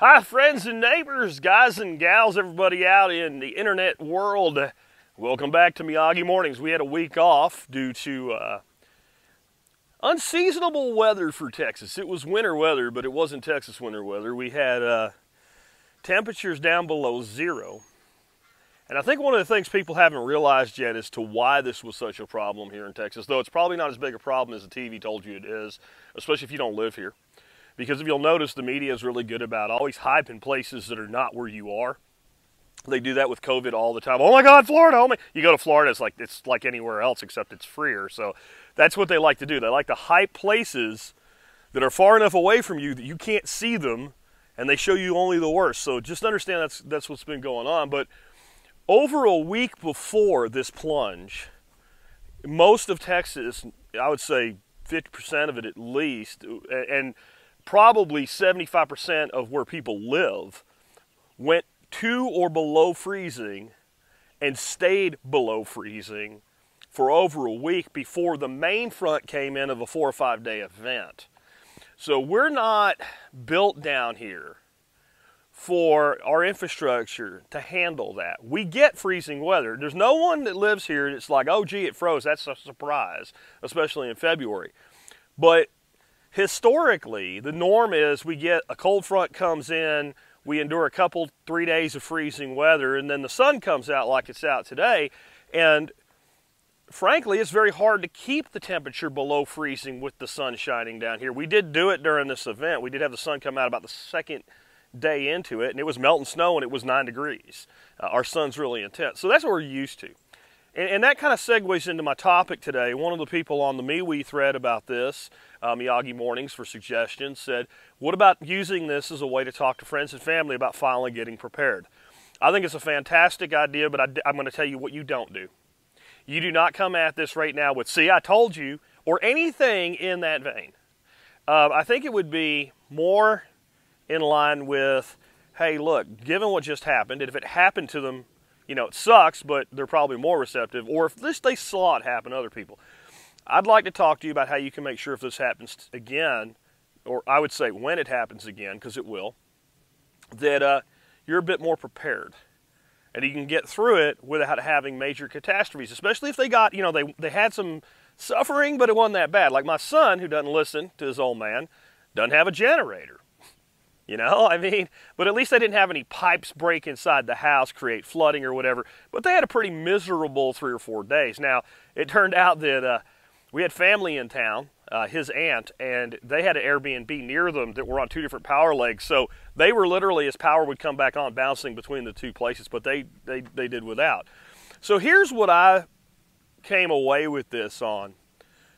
Hi friends and neighbors, guys and gals, everybody out in the internet world. Welcome back to Miyagi Mornings. We had a week off due to unseasonable weather for Texas. It was winter weather, but it wasn't Texas winter weather. We had temperatures down below zero. And I think one of the things people haven't realized yet as to why this was such a problem here in Texas, though it's probably not as big a problem as the TV told you it is, especially if you don't live here. Because if you'll notice, the media is really good about always hyping places that are not where you are. They do that with COVID all the time. Oh my God, Florida! Oh my. You go to Florida, it's like anywhere else except it's freer. So that's what they like to do. They like to hype places that are far enough away from you that you can't see them, and they show you only the worst. So just understand that's what's been going on. But over a week before this plunge, most of Texas, I would say 50% of it at least, and probably 75% of where people live, went to or below freezing and stayed below freezing for over a week before the main front came in of a 4 or 5 day event. So we're not built down here for our infrastructure to handle that. We get freezing weather. There's no one that lives here that's like, oh gee, it froze. That's a surprise, especially in February. But historically, the norm is we get a cold front comes in, we endure a couple, 3 days of freezing weather, and then the sun comes out like it's out today. And frankly, it's very hard to keep the temperature below freezing with the sun shining down here. We did do it during this event. We did have the sun come out about the second day into it, and it was melting snow and it was 9 degrees. Our sun's really intense. So that's what we're used to. And that kind of segues into my topic today. One of the people on the MeWe thread about this, Miyagi Mornings for suggestions, said, what about using this as a way to talk to friends and family about finally getting prepared? I think it's a fantastic idea, but I'm going to tell you what you don't do. You do not come at this right now with, see, I told you, or anything in that vein. I think it would be more in line with, hey, look, given what just happened, and if it happened to them, you know, it sucks, but they're probably more receptive. Or if they saw it happen to other people. I'd like to talk to you about how you can make sure if this happens again, or I would say when it happens again, because it will, that you're a bit more prepared. And you can get through it without having major catastrophes, especially if they got, you know, they had some suffering, but it wasn't that bad. Like my son, who doesn't listen to his old man, doesn't have a generator. You know, I mean, but at least they didn't have any pipes break inside the house, create flooding or whatever. But they had a pretty miserable 3 or 4 days. Now, it turned out that we had family in town, his aunt, and they had an Airbnb near them that were on 2 different power legs. So they were literally, as power would come back on, bouncing between the 2 places, but they did without. So here's what I came away with this on.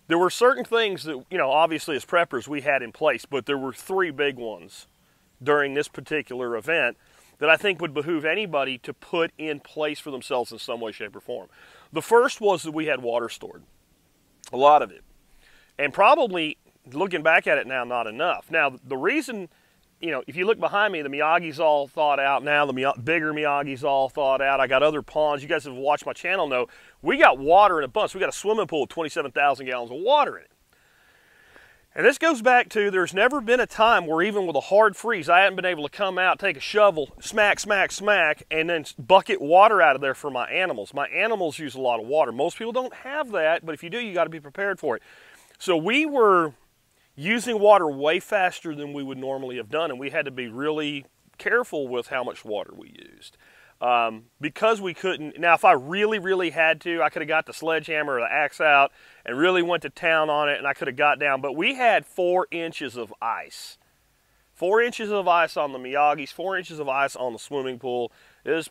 There were certain things that, you know, obviously as preppers we had in place, but there were 3 big ones during this particular event that I think would behoove anybody to put in place for themselves in some way, shape, or form. The first was that we had water stored, a lot of it. And probably, looking back at it now, not enough. Now, the reason, you know, if you look behind me, the Miyagi's all thawed out now, the bigger Miyagi's all thawed out. I got other ponds. You guys have watched my channel know we got water in a bunch. We got a swimming pool with 27,000 gallons of water in it. And this goes back to, there's never been a time where even with a hard freeze, I hadn't been able to come out, take a shovel, smack, smack, smack, and then bucket water out of there for my animals. My animals use a lot of water. Most people don't have that, but if you do, you got to be prepared for it. So we were using water way faster than we would normally have done, and we had to be really careful with how much water we used. Because we couldn't, now if I really, really had to, I could have got the sledgehammer or the axe out and really went to town on it, and I could have got down, but we had 4 inches of ice. 4 inches of ice on the Miyagi's, 4 inches of ice on the swimming pool. It was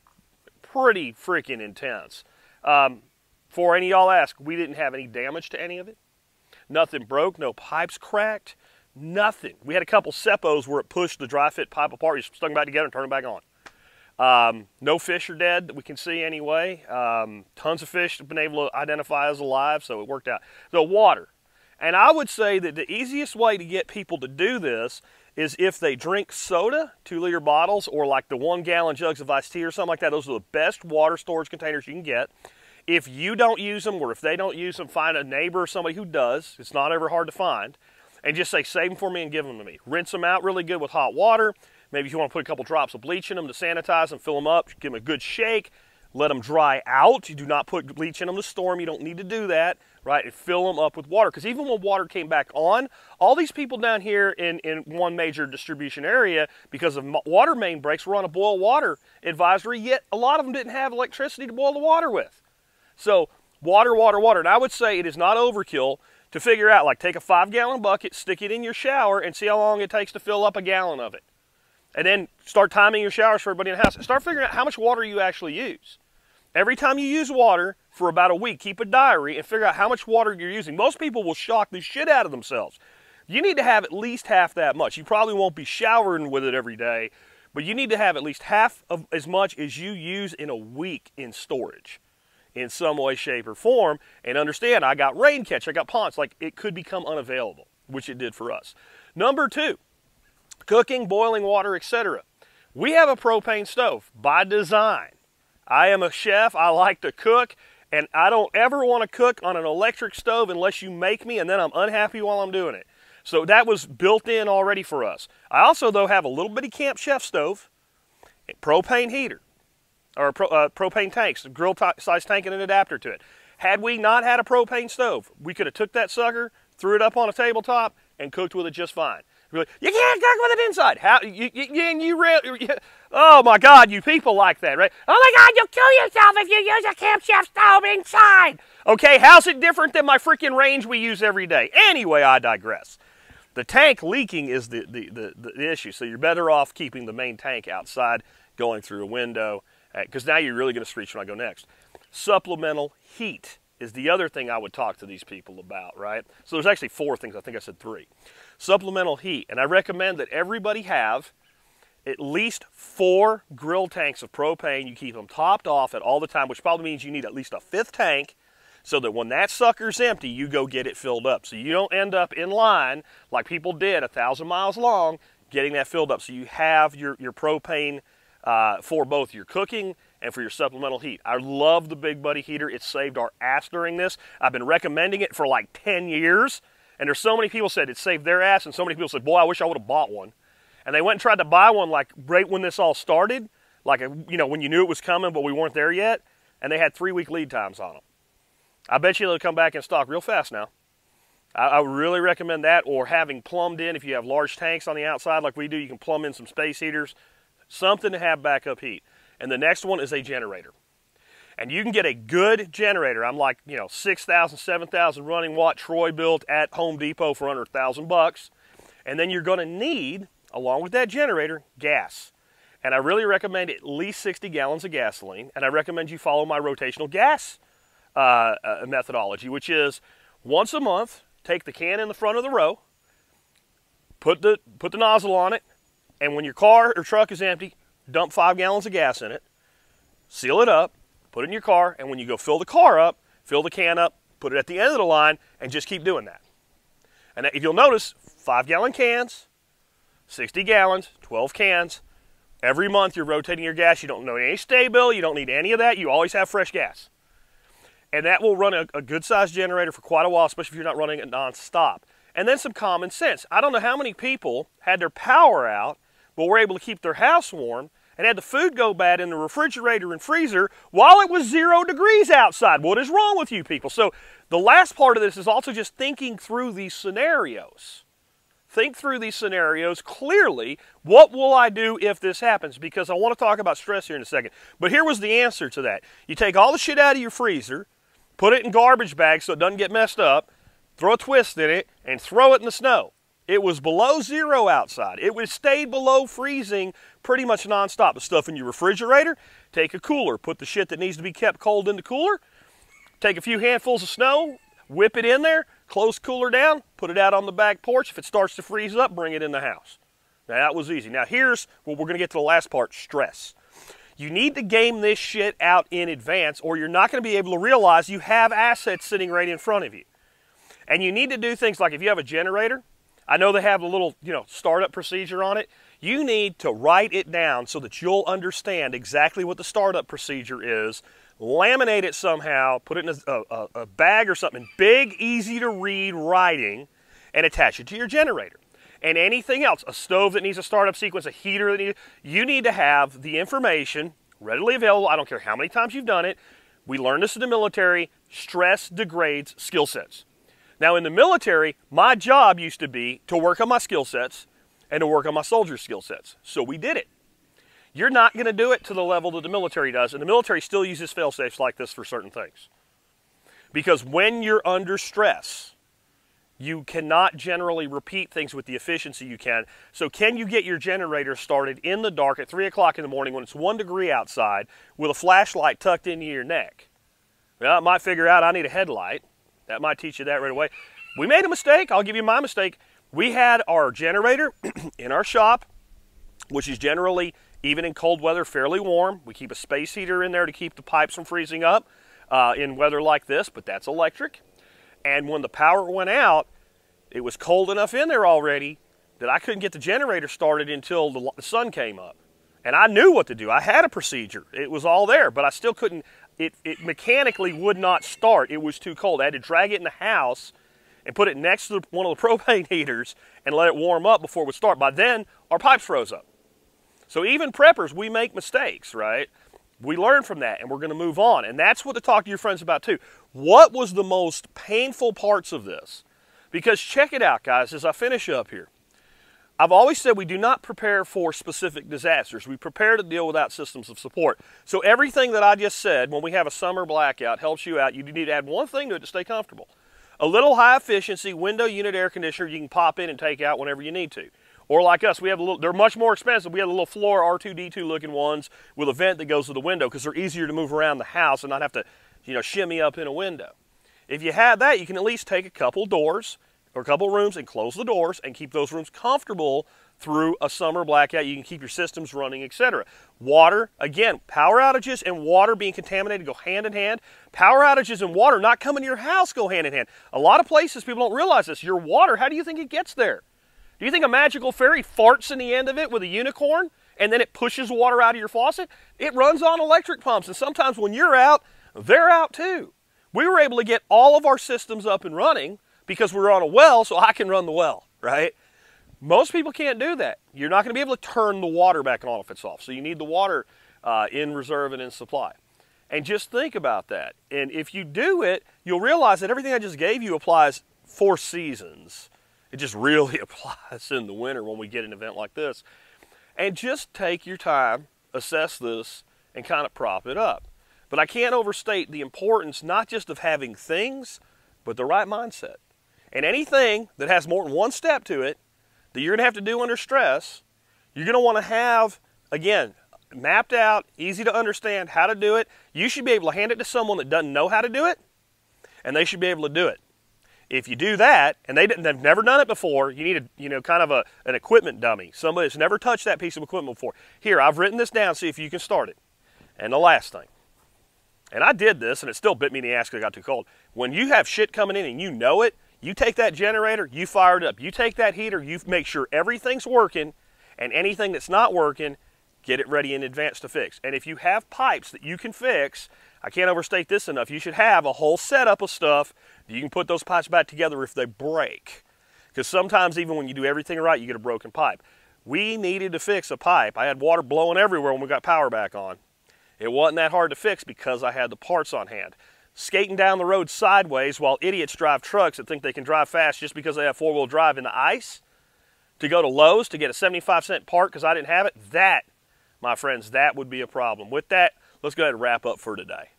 pretty freaking intense. For any of y'all ask, we didn't have any damage to any of it. Nothing broke, no pipes cracked, nothing. We had a couple seppos where it pushed the dry fit pipe apart, you stuck them back together and turned them back on. No fish are dead that we can see anyway. Tons of fish have been able to identify as alive, so it worked out. So water. And I would say that the easiest way to get people to do this is if they drink soda, 2-liter bottles, or like the 1-gallon jugs of iced tea or something like that. Those are the best water storage containers you can get. If you don't use them, or if they don't use them, find a neighbor or somebody who does. It's not ever hard to find. And just say, save them for me and give them to me. Rinse them out really good with hot water. Maybe if you want to put a couple drops of bleach in them to sanitize them, fill them up, give them a good shake, let them dry out. You do not put bleach in them to store them. You don't need to do that, right? And fill them up with water. Because even when water came back on, all these people down here in one major distribution area, because of water main breaks, were on a boil water advisory, yet a lot of them didn't have electricity to boil the water with. So water, water, water. And I would say it is not overkill to figure out, like, take a 5-gallon bucket, stick it in your shower, and see how long it takes to fill up a gallon of it. And then start timing your showers for everybody in the house. And start figuring out how much water you actually use. Every time you use water for about a week, keep a diary and figure out how much water you're using. Most people will shock the shit out of themselves. You need to have at least half that much. You probably won't be showering with it every day, but you need to have at least half of as much as you use in a week in storage in some way, shape, or form. And understand, I got rain catch, I got ponds. Like, it could become unavailable, which it did for us. Number 2, cooking, boiling water, etc. We have a propane stove by design. I am a chef, I like to cook, and I don't ever want to cook on an electric stove unless you make me, and then I'm unhappy while I'm doing it. So that was built in already for us. I also, though, have a little bitty Camp Chef stove, propane heater, or propane tanks, a grill size tank and an adapter to it. Had we not had a propane stove, we could have took that sucker, threw it up on a tabletop, and cooked with it just fine. You can't cook with it inside. How? Oh my God, you people like that, right? Oh my God, you'll kill yourself if you use a Camp Chef stove inside. Okay, how's it different than my freaking range we use every day? Anyway, I digress. The tank leaking is the issue, so you're better off keeping the main tank outside, going through a window, because now you're really going to screech when I go next. Supplemental heat is the other thing I would talk to these people about, right? So there's actually 4 things. I think I said 3. Supplemental heat, and I recommend that everybody have at least 4 grill tanks of propane. You keep them topped off at all the time, which probably means you need at least a 5th tank, so that when that sucker's empty, you go get it filled up. So you don't end up in line like people did 1,000 miles long getting that filled up. So you have your propane for both your cooking and for your supplemental heat. I love the Big Buddy heater. It saved our ass during this. I've been recommending it for like 10 years. And there's so many people said it saved their ass, and so many people said, boy, I wish I would have bought one. And they went and tried to buy one like right when this all started, like, you know, when you knew it was coming, but we weren't there yet, and they had 3-week lead times on them. I bet you they'll come back in stock real fast now. I would really recommend that, or having plumbed in, if you have large tanks on the outside like we do, you can plumb in some space heaters, something to have backup heat. And the next one is a generator. And you can get a good generator. I'm like, you know, 6,000, 7,000 running watt Troy built at Home Depot for under $1,000. And then you're going to need, along with that generator, gas. And I really recommend at least 60 gallons of gasoline. And I recommend you follow my rotational gas methodology, which is once a month, take the can in the front of the row, put the nozzle on it, and when your car or truck is empty, dump 5 gallons of gas in it, seal it up, put it in your car, and when you go fill the car up, fill the can up, put it at the end of the line, and just keep doing that. And if you'll notice, 5-gallon cans, 60 gallons, 12 cans. Every month you're rotating your gas. You don't need any stay bill. You don't need any of that. You always have fresh gas. And that will run a good-sized generator for quite a while, especially if you're not running it non-stop. And then some common sense. I don't know how many people had their power out, but were able to keep their house warm, and had the food go bad in the refrigerator and freezer while it was 0 degrees outside. What is wrong with you people? So the last part of this is also just thinking through these scenarios. Think through these scenarios clearly. What will I do if this happens? Because I want to talk about stress here in a second. But here was the answer to that. You take all the shit out of your freezer, put it in garbage bags so it doesn't get messed up, throw a twist in it, and throw it in the snow. It was below 0 outside. It would stay below freezing pretty much nonstop. The stuff in your refrigerator, take a cooler, put the shit that needs to be kept cold in the cooler, take a few handfuls of snow, whip it in there, close cooler down, put it out on the back porch. If it starts to freeze up, bring it in the house. Now that was easy. Now here's what we're going to get to the last part, stress. You need to game this shit out in advance, or you're not going to be able to realize you have assets sitting right in front of you. And you need to do things like, if you have a generator, I know they have a little, startup procedure on it. You need to write it down so that you'll understand exactly what the startup procedure is. Laminate it somehow, put it in a bag or something, big, easy to read writing, and attach it to your generator. And anything else, a stove that needs a startup sequence, a heater that needs, you need to have the information readily available. I don't care how many times you've done it. We learned this in the military. Stress degrades skill sets. Now in the military, my job used to be to work on my skill sets and to work on my soldiers' skill sets. So we did it. You're not going to do it to the level that the military does, and the military still uses fail-safes like this for certain things. Because when you're under stress, you cannot generally repeat things with the efficiency you can. So can you get your generator started in the dark at 3 o'clock in the morning when it's 1 degree outside with a flashlight tucked into your neck? Well, it might figure out I need a headlight. That might teach you that right away. We made a mistake. I'll give you my mistake. We had our generator in our shop, which is generally, even in cold weather, fairly warm. We keep a space heater in there to keep the pipes from freezing up in weather like this, but that's electric. And when the power went out, it was cold enough in there already that I couldn't get the generator started until the sun came up. And I knew what to do. I had a procedure. It was all there, but I still couldn't. It mechanically would not start. It was too cold. I had to drag it in the house and put it next to one of the propane heaters and let it warm up before it would start. By then, our pipes froze up. So even preppers, we make mistakes, right? We learn from that, and we're going to move on. And that's what to talk to your friends about, too. What was the most painful parts of this? Because check it out, guys, as I finish up here. I've always said we do not prepare for specific disasters. We prepare to deal without systems of support. So everything that I just said, when we have a summer blackout, helps you out. You need to add one thing to it to stay comfortable. A little high efficiency window unit air conditioner you can pop in and take out whenever you need to. Or like us, we have a little, they're much more expensive. We have a little floor R2-D2 looking ones with a vent that goes to the window because they're easier to move around the house and not have to, shimmy up in a window. If you have that, you can at least take a couple doors or a couple rooms and close the doors and keep those rooms comfortable through a summer blackout. You can keep your systems running, etc. Water, again, power outages and water being contaminated go hand in hand. Power outages and water not coming to your house go hand in hand. A lot of places, people don't realize this. Your water, how do you think it gets there? Do you think a magical fairy farts in the end of it with a unicorn and then it pushes water out of your faucet? It runs on electric pumps, and sometimes when you're out, they're out too. We were able to get all of our systems up and running because we're on a well, so I can run the well, right? Most people can't do that. You're not going to be able to turn the water back on if it's off. So you need the water in reserve and in supply. And just think about that. And if you do it, you'll realize that everything I just gave you applies 4 seasons. It just really applies in the winter when we get an event like this. And just take your time, assess this, and kind of prop it up. But I can't overstate the importance not just of having things, but the right mindset. And anything that has more than one step to it that you're going to have to do under stress, you're going to want to have, again, mapped out, easy to understand how to do it. You should be able to hand it to someone that doesn't know how to do it, and they should be able to do it. If you do that, and they've never done it before, you need kind of an equipment dummy, somebody that's never touched that piece of equipment before. Here, I've written this down, see if you can start it. And the last thing, and I did this, and it still bit me in the ass because it got too cold. When you have shit coming in and you know it, you take that generator, you fire it up. You take that heater, you make sure everything's working, and anything that's not working, get it ready in advance to fix. And if you have pipes that you can fix, I can't overstate this enough, you should have a whole setup of stuff that you can put those pipes back together if they break. Because sometimes even when you do everything right, you get a broken pipe. We needed to fix a pipe. I had water blowing everywhere when we got power back on. It wasn't that hard to fix because I had the parts on hand. Skating down the road sideways while idiots drive trucks that think they can drive fast just because they have 4-wheel drive in the ice, to go to Lowe's to get a 75-cent part because I didn't have it, that, my friends, that would be a problem. With that, let's go ahead and wrap up for today.